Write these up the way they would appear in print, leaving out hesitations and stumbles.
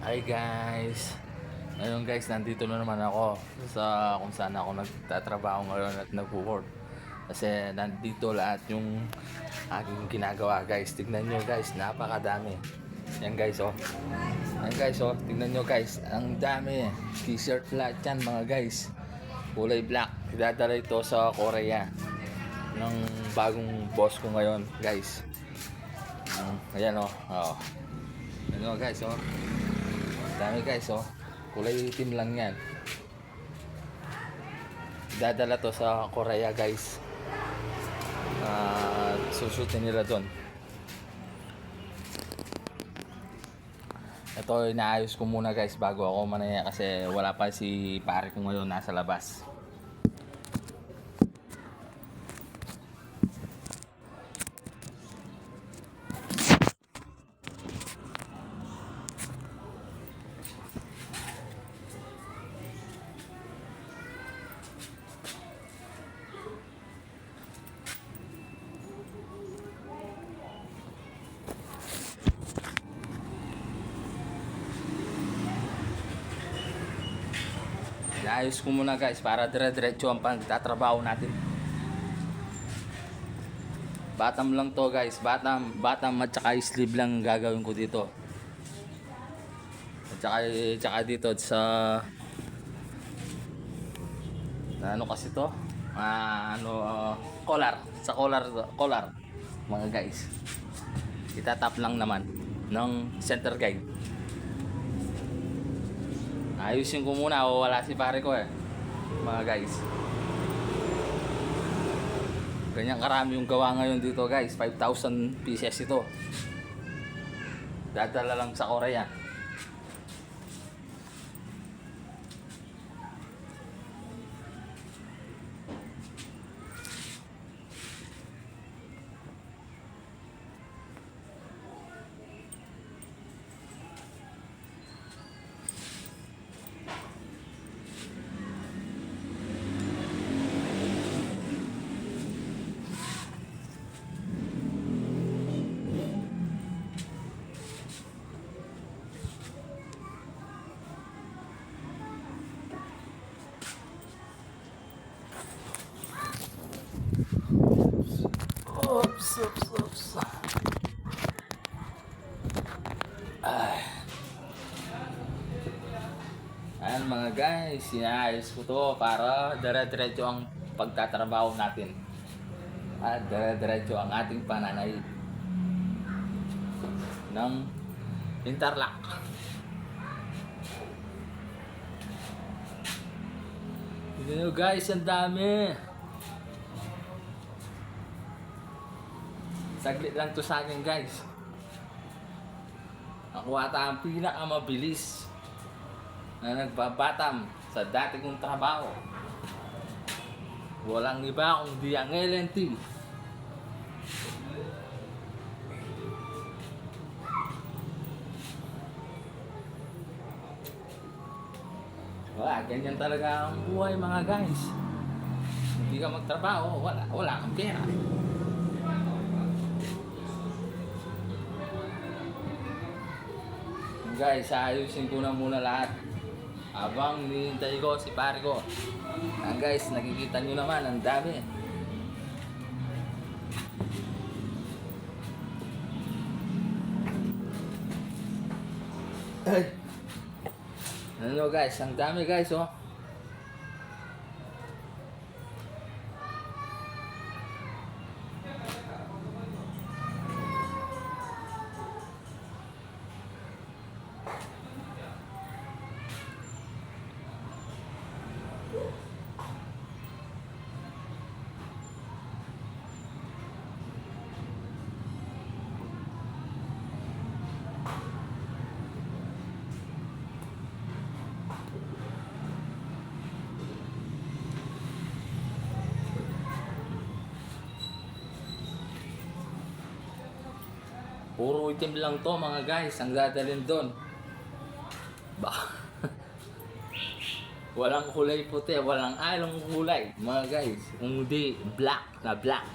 Hi guys! Ngayon guys, nandito na naman ako sa kung saan ako nagtatrabaho ngayon at nagwo-work. Kasi nandito lahat yung aking ginagawa guys. Tignan nyo guys, napakadami. Yan guys oh. Yan guys oh, tignan nyo guys. Ang dami. T-shirt lahat yan mga guys. Kulay black. Idadala ito sa Korea ng bagong boss ko ngayon guys. Ayan oh. Oh. Ayan oh guys oh. Dami guys oh. Kulay itim lang yan. Dadala to sa Korea guys. Susutin nila doon. Ito inaayos ko muna guys bago ako manaya kasi wala pa si pare ko ngayon, nasa labas. Inaayos ko muna guys para dire-diretso ang pagtatrabaho natin. Bottom lang to guys, bottom at saka sleeve lang gagawin ko dito. At saka dito sa ano kasi to? Collar, sa collar mga guys. Itatap lang naman ng center guide. Ayusin ko muna o wala si pare ko mga guys. Ganyan karami yung gawa ngayon dito guys. 5,000 pieces ito. Dadala lang sa Korea. Oops. Ayan mga guys, inaayos ko to para dire-diretso ang pagtatrabaho natin. At dire-diretso ang ating pananay ng interlock. Tignan nyo guys, ang dami. Saglit lang to sa akin guys. Ako ata ang pinakamabilis na nagbabatam sa dati kong trabaho. Walang iba kundi ang LNT. Wala, ganyan talaga ang buhay mga guys. Hindi ka magtrabaho, wala kang pera. Guys, ayusin ko na muna lahat habang hinihintay ko si pare ko. Guys, nakikita nyo naman, ang dami. Ano guys, ang dami guys oh. Puro itim lang to mga guys, ang dadalhin doon. Walang kulay puti, walang along kulay mga guys. Hindi black na black.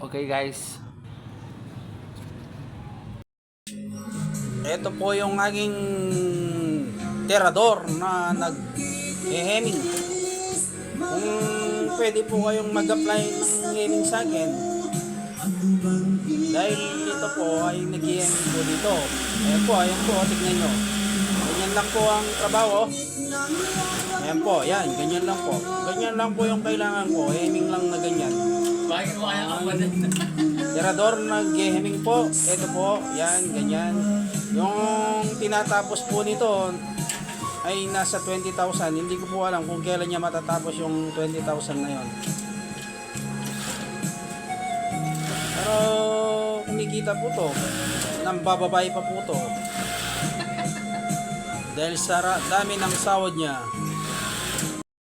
Okay guys. Ito po yung aking tirador na nag-hemming. Kung pwede po kayong mag-apply ng hemming sa akin, dahil ito po ay nag-hemming po dito. Ayan po, tignan nyo. Ganyan lang po ang trabaho. Ayan po, yan, ganyan lang po. Ganyan lang po yung kailangan ko, hemming lang na ganyan. Bakit mo kaya ako Tirador nag-hemming po. Ito po, yan, ganyan. Yung tinatapos po nito ay nasa 20,000. Hindi ko po alam kung kailan niya matatapos yung 20,000 na yon. Pero kumikita po to. Nambababay pa po to. Dahil sa dami ng sahod niya.